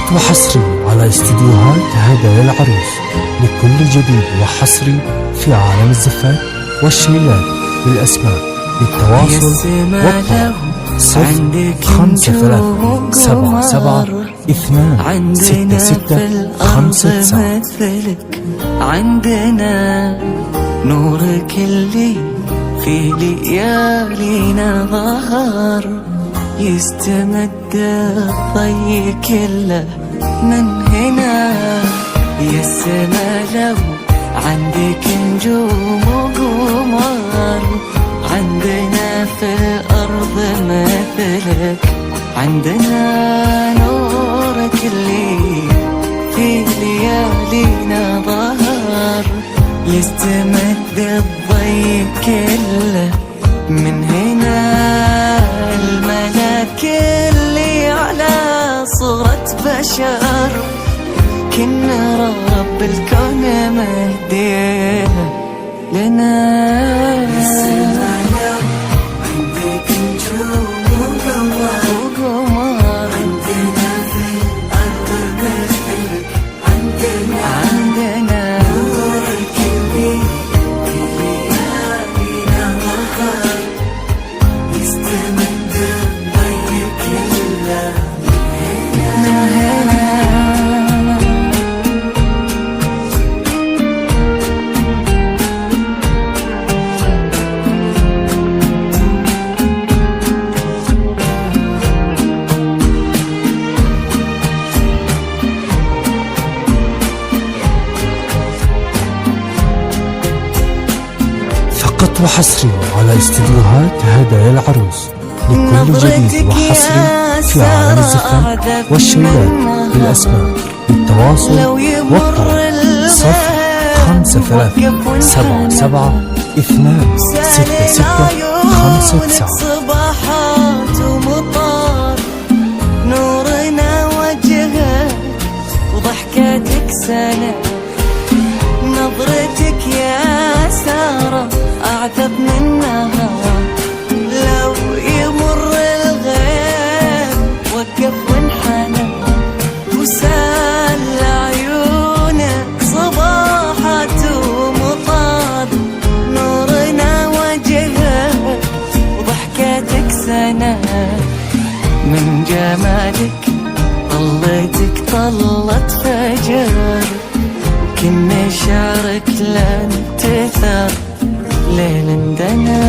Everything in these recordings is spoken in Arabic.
فقط وحصري على استديوهات هدايا العروس لكل جديد وحصري في عالم الزفات والشيلات بالأسماء. للتواصل والطلب 0537726659. عندنا نورك اللي في ليالينا ظهر، يستمد الضي كله من هنا. يا السما لو عندك نجوم وقمر، عندنا في الأرض مثلك. عندنا نورك اللي في ليالينا ظهر، يستمد الضي كله من هنا. الملاك اللي على صورة بشر، كنا رب الكون مهديها لنا. عندك نجوم وقمر، عندنا في الأرض مثلك. عندنا نورك اللي في ليالينا ظهر، يستمد الضي كله من هنا. فقط وحصري على استديوهات هدايا العروس لكل جديد وحصري في عالم الزفات والشيلات بالأسماء. للتواصل والطلب 0537726659. صباحات ومطار، نورنا وجهك وضحكتك سنة، نظرتك يا سارة أعذب من النهار. لو يمر الغيم وقف وانحنى، وسال عيونك صباحات ومطار، نورنا وجهك وضحكتك سنة. من جمالك طلتك طلت فجر، كنا شعرك لن تثر ليل اندنا.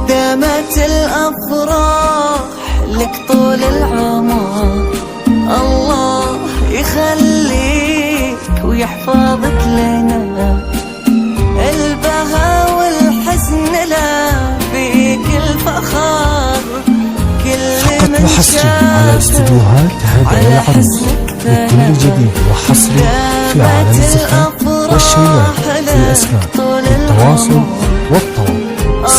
دامت الأفراح لك طول العمر، الله يخليك ويحفظك لنا. البهى والحزن لا فيك الفخر، كل فقط وحصري على استديوهات هدايا العروس لكل جديد وحصري في عالم الزفات والشيلات بالأسماء. للتواصل والطلب 0537726659.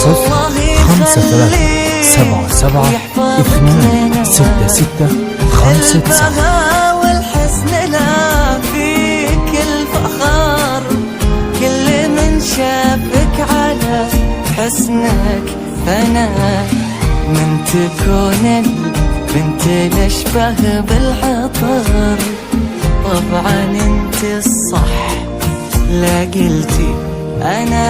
البهى والحزن لا فيك الفخر، كل من شافك على حسنك فنا. من تكون البنت الأشبه بالعطر، طبعا انت الصح لا قلتي أنا.